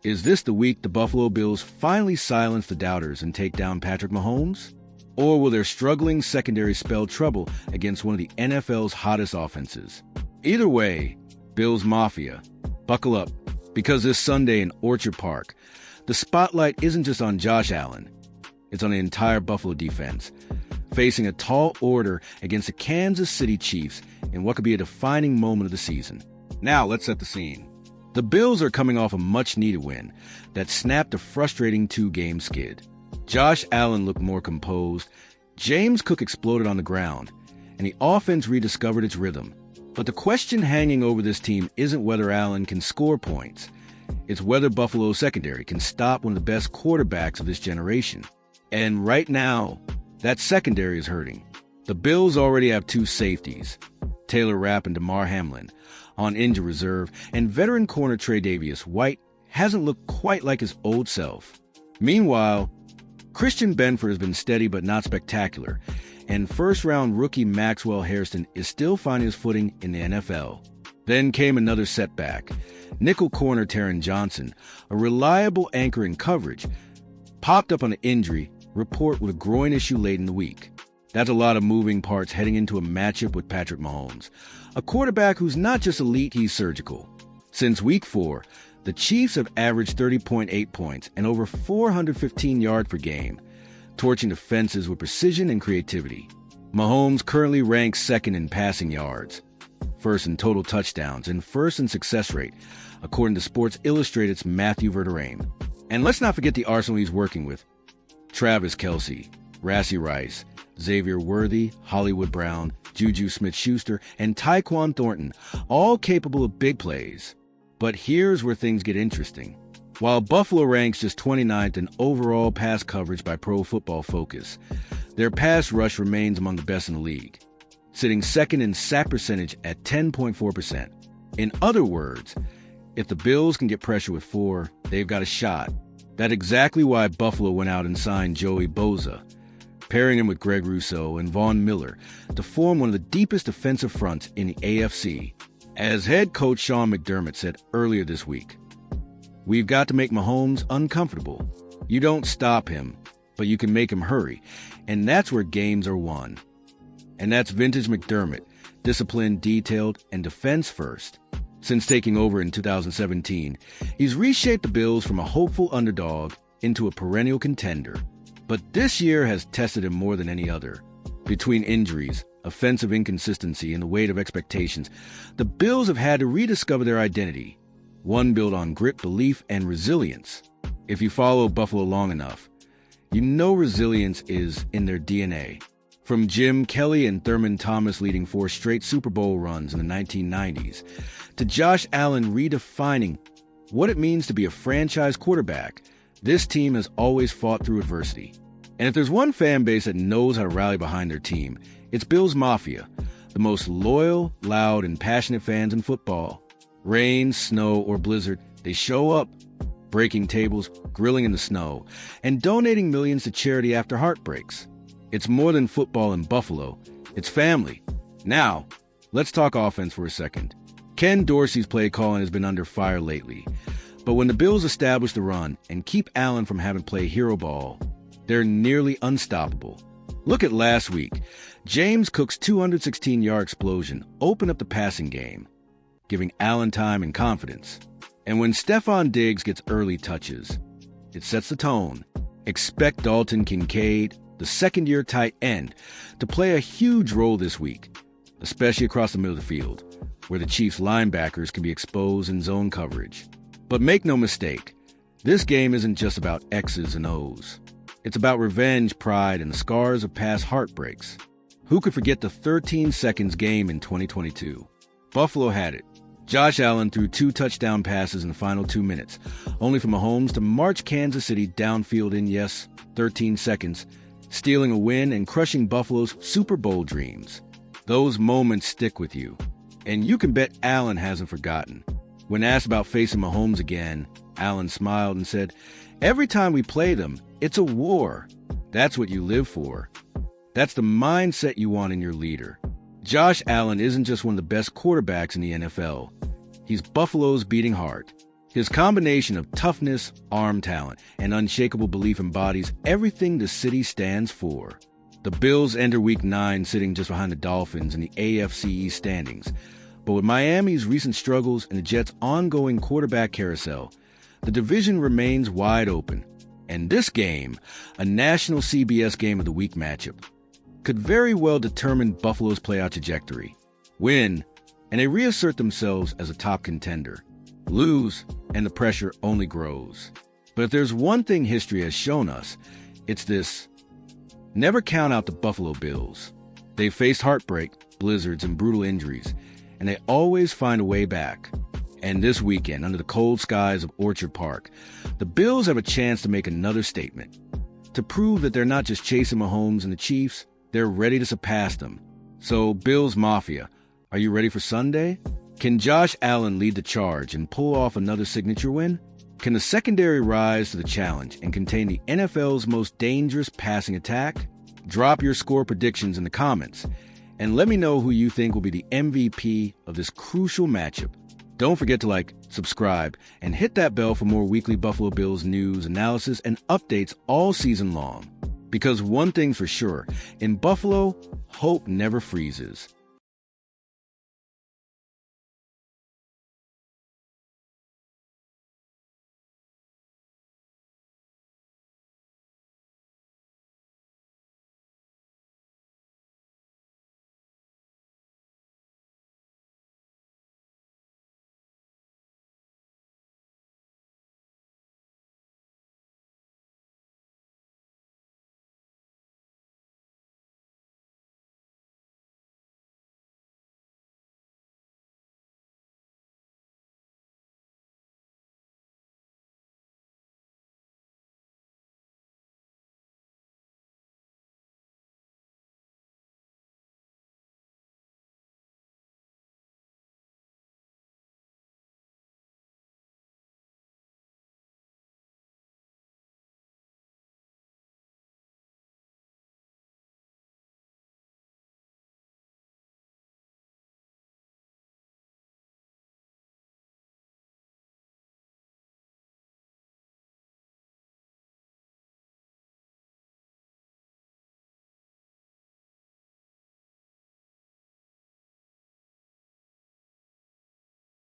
Is this the week the Buffalo Bills finally silence the doubters and take down Patrick Mahomes? Or will their struggling secondary spell trouble against one of the NFL's hottest offenses? Either way, Bills Mafia, buckle up, because this Sunday in Orchard Park, the spotlight isn't just on Josh Allen. It's on the entire Buffalo defense, facing a tall order against the Kansas City Chiefs in what could be a defining moment of the season. Now, let's set the scene. The Bills are coming off a much-needed win that snapped a frustrating two-game skid. Josh Allen looked more composed, James Cook exploded on the ground, and the offense rediscovered its rhythm. But the question hanging over this team isn't whether Allen can score points. It's whether Buffalo's secondary can stop one of the best quarterbacks of this generation. And right now, that secondary is hurting. The Bills already have two safeties, Taylor Rapp and Damar Hamlin, on injury reserve, and veteran corner Tre'Davious White hasn't looked quite like his old self. Meanwhile, Christian Benford has been steady but not spectacular, and first-round rookie Maxwell Hairston is still finding his footing in the NFL. Then came another setback. Nickel corner Taron Johnson, a reliable anchor in coverage, popped up on an injury report with a groin issue late in the week. That's a lot of moving parts heading into a matchup with Patrick Mahomes, a quarterback who's not just elite, he's surgical. Since Week 4, the Chiefs have averaged 30.8 points and over 415 yards per game, torching defenses with precision and creativity. Mahomes currently ranks second in passing yards, first in total touchdowns, and first in success rate, according to Sports Illustrated's Matthew Verderame. And let's not forget the arsenal he's working with. Travis Kelce, Rashee Rice, Xavier Worthy, Hollywood Brown, Juju Smith-Schuster, and Tyquan Thornton, all capable of big plays. But here's where things get interesting. While Buffalo ranks just 29th in overall pass coverage by Pro Football Focus, their pass rush remains among the best in the league, sitting second in sack percentage at 10.4%. In other words, if the Bills can get pressure with 4, they've got a shot. That's exactly why Buffalo went out and signed Joey Bosa, pairing him with Greg Rousseau and Von Miller to form one of the deepest defensive fronts in the AFC. As head coach Sean McDermott said earlier this week, "We've got to make Mahomes uncomfortable. You don't stop him, but you can make him hurry, and that's where games are won." And that's vintage McDermott, disciplined, detailed, and defense first. Since taking over in 2017, he's reshaped the Bills from a hopeful underdog into a perennial contender. But this year has tested him more than any other. Between injuries, offensive inconsistency, and the weight of expectations, the Bills have had to rediscover their identity, one built on grit, belief, and resilience. If you follow Buffalo long enough, you know resilience is in their DNA. From Jim Kelly and Thurman Thomas leading 4 straight Super Bowl runs in the 1990s, to Josh Allen redefining what it means to be a franchise quarterback, this team has always fought through adversity. And if there's one fan base that knows how to rally behind their team, it's Bills Mafia, the most loyal, loud, and passionate fans in football. Rain, snow, or blizzard, they show up, breaking tables, grilling in the snow, and donating millions to charity after heartbreaks. It's more than football in Buffalo. It's family. Now, let's talk offense for a second. Ken Dorsey's play calling has been under fire lately. But when the Bills establish the run and keep Allen from having to play hero ball, they're nearly unstoppable. Look at last week. James Cook's 216-yard explosion opened up the passing game, giving Allen time and confidence. And when Stephon Diggs gets early touches, it sets the tone. Expect Dalton Kincaid, the second-year tight end, to play a huge role this week, especially across the middle of the field, where the Chiefs' linebackers can be exposed in zone coverage. But make no mistake, this game isn't just about X's and O's. It's about revenge, pride, and the scars of past heartbreaks. Who could forget the 13 seconds game in 2022? Buffalo had it. Josh Allen threw 2 touchdown passes in the final 2 minutes, only for Mahomes to march Kansas City downfield in, 13 seconds, stealing a win and crushing Buffalo's Super Bowl dreams. Those moments stick with you. And you can bet Allen hasn't forgotten. When asked about facing Mahomes again, Allen smiled and said, "Every time we play them, it's a war. That's what you live for. That's the mindset you want in your leader." Josh Allen isn't just one of the best quarterbacks in the NFL. He's Buffalo's beating heart. His combination of toughness, arm talent, and unshakable belief embodies everything the city stands for. The Bills enter Week 9 sitting just behind the Dolphins in the AFC East standings. But with Miami's recent struggles and the Jets' ongoing quarterback carousel, the division remains wide open. And this game, a national CBS Game of the Week matchup, could very well determine Buffalo's playoff trajectory. Win, and they reassert themselves as a top contender. Lose, and the pressure only grows. But if there's one thing history has shown us, it's this: never count out the Buffalo Bills. They've faced heartbreak, blizzards, and brutal injuries, and they always find a way back. And this weekend, under the cold skies of Orchard Park, the Bills have a chance to make another statement, to prove that they're not just chasing Mahomes and the Chiefs, they're ready to surpass them. So, Bills Mafia, are you ready for Sunday? Can Josh Allen lead the charge and pull off another signature win? Can the secondary rise to the challenge and contain the NFL's most dangerous passing attack? Drop your score predictions in the comments, and let me know who you think will be the MVP of this crucial matchup. Don't forget to like, subscribe, and hit that bell for more weekly Buffalo Bills news, analysis, and updates all season long. Because one thing's for sure, in Buffalo, hope never freezes.